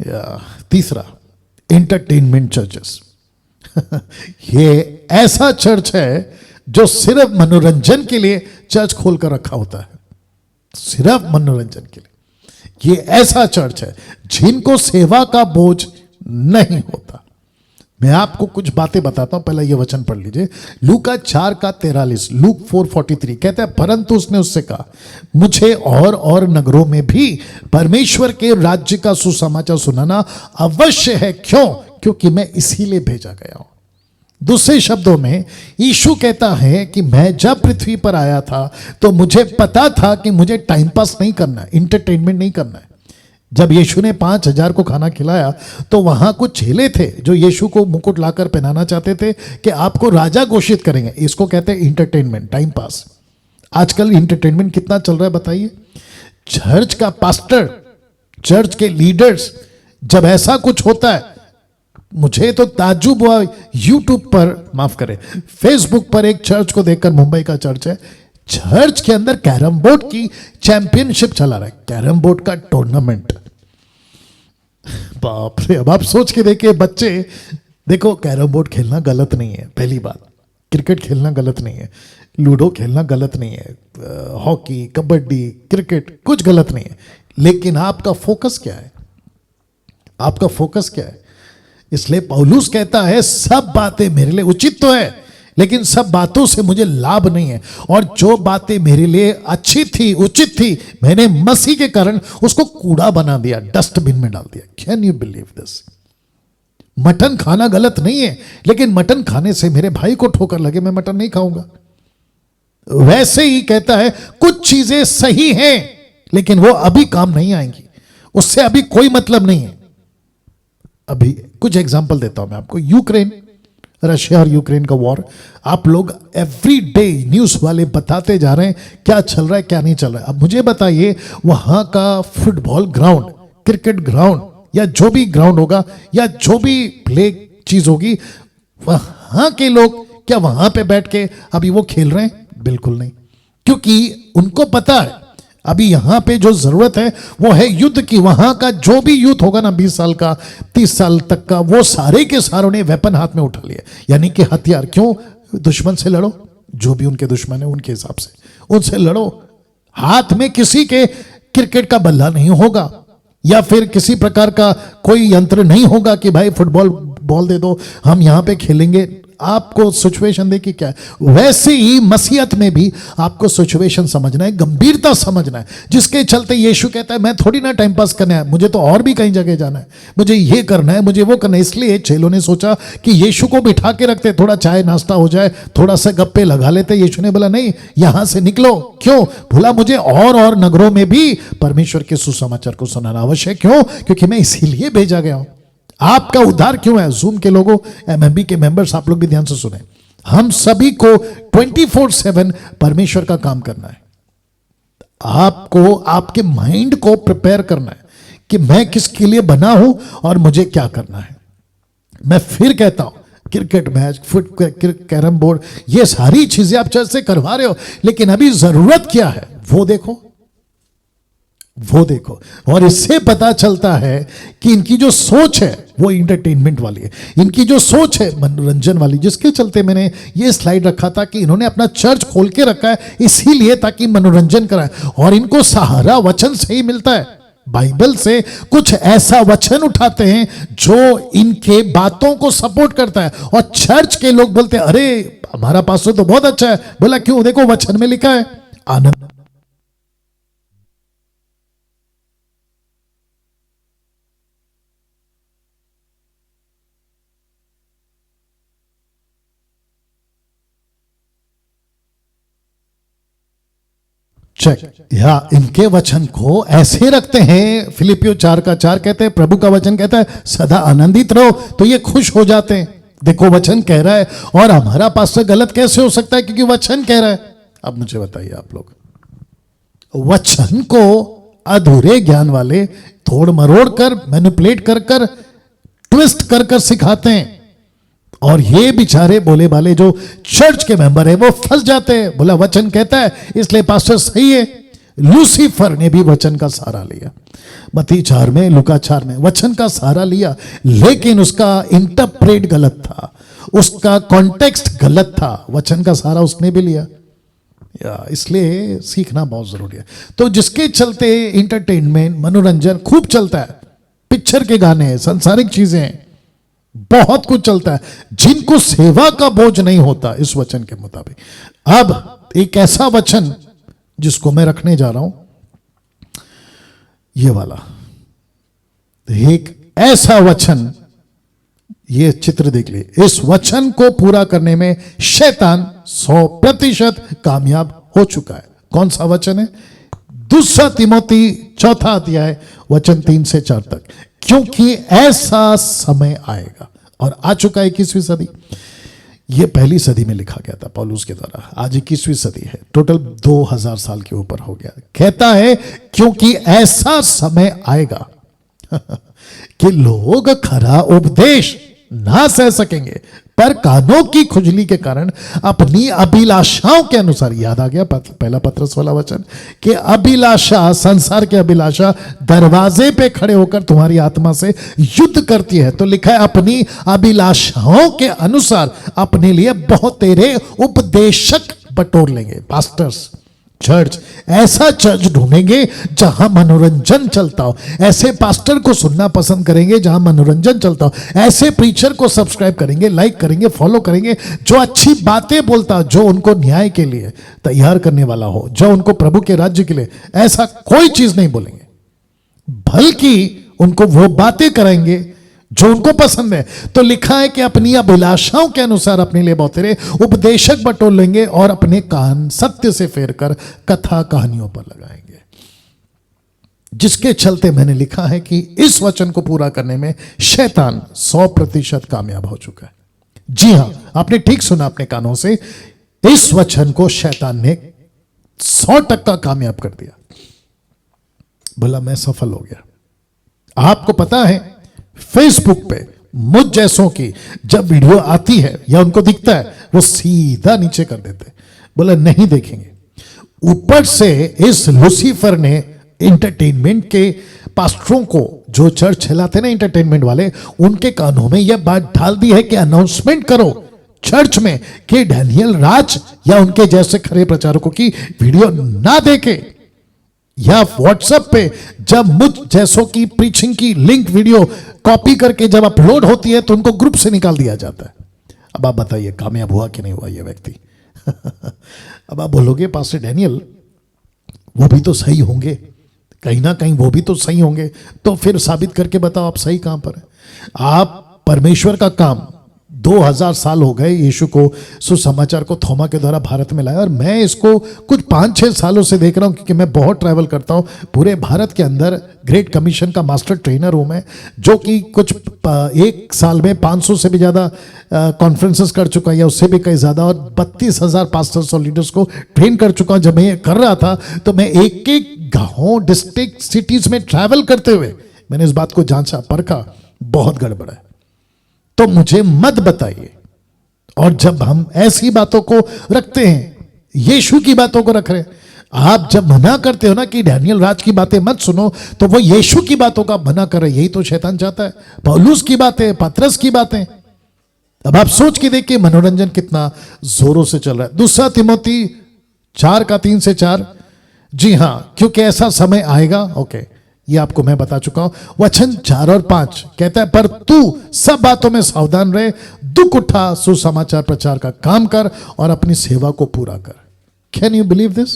तीसरा, entertainment churches. ये ऐसा चर्च है जो सिर्फ मनोरंजन के लिए चर्च खोलकर रखा होता है, सिर्फ मनोरंजन के लिए। ये ऐसा चर्च है जिनको सेवा का बोझ नहीं होता। मैं आपको कुछ बातें बताता हूं, पहले ये वचन पढ़ लीजिए। लूका 4:43, लूक 4:43 कहता है, परंतु उसने उससे कहा, मुझे और नगरों में भी परमेश्वर के राज्य का सुसमाचार सुनाना अवश्य है। क्यों? क्योंकि मैं इसीलिए भेजा गया हूं। दूसरे शब्दों में यीशु कहता है कि मैं जब पृथ्वी पर आया था तो मुझे पता था कि मुझे टाइम पास नहीं करना है, इंटरटेनमेंट नहीं करना है। जब यीशु ने 5,000 को खाना खिलाया तो वहां कुछ चेले थे जो यीशु को मुकुट लाकर पहनाना चाहते थे कि आपको राजा घोषित करेंगे। इसको कहते हैं इंटरटेनमेंट, टाइम पास। आजकल इंटरटेनमेंट कितना चल रहा है बताइए। चर्च का पास्टर, चर्च के लीडर्स, जब ऐसा कुछ होता है, मुझे तो ताज्जुब हुआ। यूट्यूब पर, माफ करें, फेसबुक पर एक चर्च को देखकर, मुंबई का चर्च है, चर्च के अंदर कैरम बोर्ड की चैंपियनशिप चला रहा है, कैरम बोर्ड का टूर्नामेंट। बाप रे। अब आप सोच के देखिए, बच्चे, देखो कैरम बोर्ड खेलना गलत नहीं है, पहली बात। क्रिकेट खेलना गलत नहीं है, लूडो खेलना गलत नहीं है, हॉकी, कबड्डी, क्रिकेट कुछ गलत नहीं है, लेकिन आपका फोकस क्या है? आपका फोकस क्या है? इसलिए पौलुस कहता है, सब बातें मेरे लिए उचित तो है, लेकिन सब बातों से मुझे लाभ नहीं है। और जो बातें मेरे लिए अच्छी थी, उचित थी, मैंने मसीह के कारण उसको कूड़ा बना दिया, डस्टबिन में डाल दिया। Can you believe this? Mutton खाना गलत नहीं है, लेकिन मटन खाने से मेरे भाई को ठोकर लगे, मैं मटन नहीं खाऊंगा। वैसे ही कहता है, कुछ चीजें सही हैं, लेकिन वो अभी काम नहीं आएंगी, उससे अभी कोई मतलब नहीं है। अभी कुछ एग्जांपल देता हूं मैं आपको। यूक्रेन, रशिया और यूक्रेन का वॉर, आप लोग एवरी डे न्यूज वाले बताते जा रहे हैं क्या चल रहा है, क्या नहीं चल रहा है। अब मुझे बताइए, वहां का फुटबॉल ग्राउंड, क्रिकेट ग्राउंड, या जो भी ग्राउंड होगा, या जो भी प्ले चीज होगी, वहां के लोग क्या वहां पे बैठ के अभी वो खेल रहे हैं? बिल्कुल नहीं, क्योंकि उनको पता है अभी यहां पे जो जरूरत है वो है युद्ध की। वहां का जो भी यूथ होगा ना, 20 साल का, 30 साल तक का, वो सारे के सारों ने वेपन हाथ में उठा लिया, यानी कि हथियार। क्यों? दुश्मन से लड़ो, जो भी उनके दुश्मन है उनके हिसाब से उनसे लड़ो। हाथ में किसी के क्रिकेट का बल्ला नहीं होगा, या फिर किसी प्रकार का कोई यंत्र नहीं होगा कि भाई फुटबॉल बॉल दे दो, हम यहां पे खेलेंगे। आपको सिचुएशन देखिए क्या है। वैसे ही मसीहत में भी आपको सिचुएशन समझना है, गंभीरता समझना है, जिसके चलते यीशु कहता है, मैं थोड़ी ना टाइम पास करना है, मुझे तो और भी कई जगह जाना है, मुझे ये करना है, मुझे वो करना है। इसलिए चेलों ने सोचा कि यीशु को बिठा के रखते, थोड़ा चाय नाश्ता हो जाए, थोड़ा सा गप्पे लगा लेते। यीशु ने बोला, नहीं, यहां से निकलो। क्यों? बोला, मुझे और नगरों में भी परमेश्वर के सुसमाचार को सुनाना आवश्यक। क्यों? क्योंकि मैं इसीलिए भेजा गया हूं। आपका उद्धार क्यों है? जूम के लोगों, एमएमबी के मेंबर्स, आप लोग भी ध्यान से सुने, हम सभी को 24/7 परमेश्वर का काम करना है। आपको आपके माइंड को प्रिपेयर करना है कि मैं किसके लिए बना हूं और मुझे क्या करना है। मैं फिर कहता हूं, क्रिकेट मैच, कैरम बोर्ड, ये सारी चीजें आप चर्च से करवा रहे हो, लेकिन अभी जरूरत क्या है वो देखो, वो देखो। और इससे पता चलता है कि इनकी जो सोच है वो इंटरटेनमेंट वाली है, इनकी जो सोच है मनोरंजन वाली, जिसके चलते मैंने ये स्लाइड रखा था कि इन्होंने अपना चर्च खोल के रखा है इसीलिए ताकि मनोरंजन कराए। और इनको सहारा वचन से ही मिलता है, बाइबल से कुछ ऐसा वचन उठाते हैं जो इनके बातों को सपोर्ट करता है। और चर्च के लोग बोलते हैं, अरे हमारा पास्टर तो बहुत अच्छा है। बोला, क्यों? देखो वचन में लिखा है, आनंद। चेक, या इनके वचन को ऐसे रखते हैं। फिलिपियो 4:4 कहते हैं, प्रभु का वचन कहता है सदा आनंदित रहो, तो ये खुश हो जाते हैं। देखो वचन कह रहा है, और हमारा पास्टर गलत कैसे हो सकता है? क्योंकि वचन कह रहा है। अब मुझे बताइए आप लोग, वचन को अधूरे ज्ञान वाले तोड़ मरोड़ कर, मैनिपुलेट कर कर, ट्विस्ट कर कर सिखाते हैं, और ये बेचारे बोले वाले जो चर्च के मेंबर है वो फंस जाते हैं। बोला वचन कहता है इसलिए पास्टर सही है, लूसीफर ने भी वचन का सहारा लिया, मत्ती 4 में, लूका 4 में वचन का सहारा लिया, लेकिन उसका इंटरप्रेट गलत था, उसका कॉन्टेक्स्ट गलत था, वचन का सहारा उसने भी लिया। इसलिए सीखना बहुत जरूरी है। तो जिसके चलते इंटरटेनमेंट, मनोरंजन खूब चलता है, पिक्चर के गाने, सांसारिक चीजें, बहुत कुछ चलता है, जिनको सेवा का बोझ नहीं होता इस वचन के मुताबिक। अब एक ऐसा वचन जिसको मैं रखने जा रहा हूं, ये वाला, एक ऐसा वचन, ये चित्र देख लिए, इस वचन को पूरा करने में शैतान 100% कामयाब हो चुका है। कौन सा वचन है? 2 तिमोथी 4 अध्याय वचन 3 से 4 तक। क्योंकि ऐसा समय आएगा, और आ चुका है 21वीं सदी। ये पहली सदी में लिखा गया था पौलुस के द्वारा, आज 21वीं सदी है, टोटल 2000 साल के ऊपर हो गया। कहता है क्योंकि ऐसा समय आएगा कि लोग खरा उपदेश ना सह सकेंगे, पर कानों की खुजली के कारण अपनी अभिलाषाओं के अनुसार, याद आ गया पहला पत्रस वाला वचन, कि अभिलाषा, संसार की अभिलाषा दरवाजे पे खड़े होकर तुम्हारी आत्मा से युद्ध करती है। तो लिखा है अपनी अभिलाषाओं के अनुसार अपने लिए बहुत तेरे उपदेशक बटोर लेंगे, पास्टर्स, चर्च। ऐसा चर्च ढूंढेंगे जहां मनोरंजन चलता हो, ऐसे पास्टर को सुनना पसंद करेंगे जहां मनोरंजन चलता हो, ऐसे प्रीचर को सब्सक्राइब करेंगे, लाइक करेंगे, फॉलो करेंगे, जो अच्छी बातें बोलता हो, जो उनको न्याय के लिए तैयार करने वाला हो, जो उनको प्रभु के राज्य के लिए, ऐसा कोई चीज नहीं बोलेंगे, बल्कि उनको वो बातें कराएंगे जो उनको पसंद है। तो लिखा है कि अपनी अभिलाषाओं के अनुसार अपने लिए बहुत तेरे उपदेशक बटोर लेंगे और अपने कान सत्य से फेरकर कथा कहानियों पर लगाएंगे। जिसके चलते मैंने लिखा है कि इस वचन को पूरा करने में शैतान 100% कामयाब हो चुका है। जी हां, आपने ठीक सुना अपने कानों से, इस वचन को शैतान ने 100% कामयाब कर दिया। बोला मैं सफल हो गया। आपको पता है फेसबुक पे मुझ जैसों की जब वीडियो आती है या उनको दिखता है, वो सीधा नीचे कर देते, बोला नहीं देखेंगे। ऊपर से इस लूसीफर ने एंटरटेनमेंट के पास्टरों को, जो चर्च चलाते ना एंटरटेनमेंट वाले, उनके कानों में यह बात डाल दी है कि अनाउंसमेंट करो चर्च में कि डैनियल राज या उनके जैसे खरे प्रचारकों की वीडियो ना देखे, या व्हाट्सएप पे जब मुझ जैसों की प्रीचिंग की लिंक वीडियो कॉपी करके जब अपलोड होती है तो उनको ग्रुप से निकाल दिया जाता है। अब आप बताइए कामयाब हुआ कि नहीं हुआ ये व्यक्ति? अब आप बोलोगे पास्टर डैनियल वो भी तो सही होंगे, कहीं ना कहीं वो भी तो सही होंगे, तो फिर साबित करके बताओ आप सही कहां पर है। आप परमेश्वर का काम 2000 साल हो गए यीशु को सुसमाचार को थोमा के द्वारा भारत में लाया, और मैं इसको कुछ 5-6 सालों से देख रहा हूं, क्योंकि मैं बहुत ट्रैवल करता हूं पूरे भारत के अंदर। ग्रेट कमीशन का मास्टर ट्रेनर हूं मैं, जो कि कुछ 1 साल में 500 से भी ज़्यादा कॉन्फ्रेंसेस कर चुका है, या उससे भी कई ज़्यादा, और 32,000 पास्टर्स और लीडर्स को ट्रेन कर चुका हूं। जब मैं ये कर रहा था तो मैं एक गाँव, डिस्ट्रिक्ट, सिटीज़ में ट्रैवल करते हुए मैंने इस बात को जांचा, परखा, बहुत गड़बड़ है, तो मुझे मत बताइए। और जब हम ऐसी बातों को रखते हैं, यीशु की बातों को रख रहे हैं, आप जब मना करते हो ना कि डैनियल राज की बातें मत सुनो, तो वो यीशु की बातों का मना कर रहे। यही तो शैतान चाहता है, पौलुस की बातें, पतरस की बातें। अब आप सोच के देखिए मनोरंजन कितना जोरों से चल रहा है। 2 तिमोथी 4 का 3 से 4, जी हां, क्योंकि ऐसा समय आएगा। ओके, ये आपको मैं बता चुका हूं। वचन 4 और 5 कहता है, पर तू सब बातों में सावधान रहे, दुख उठा, सुसमाचार प्रचार का काम कर और अपनी सेवा को पूरा कर। Can you believe this?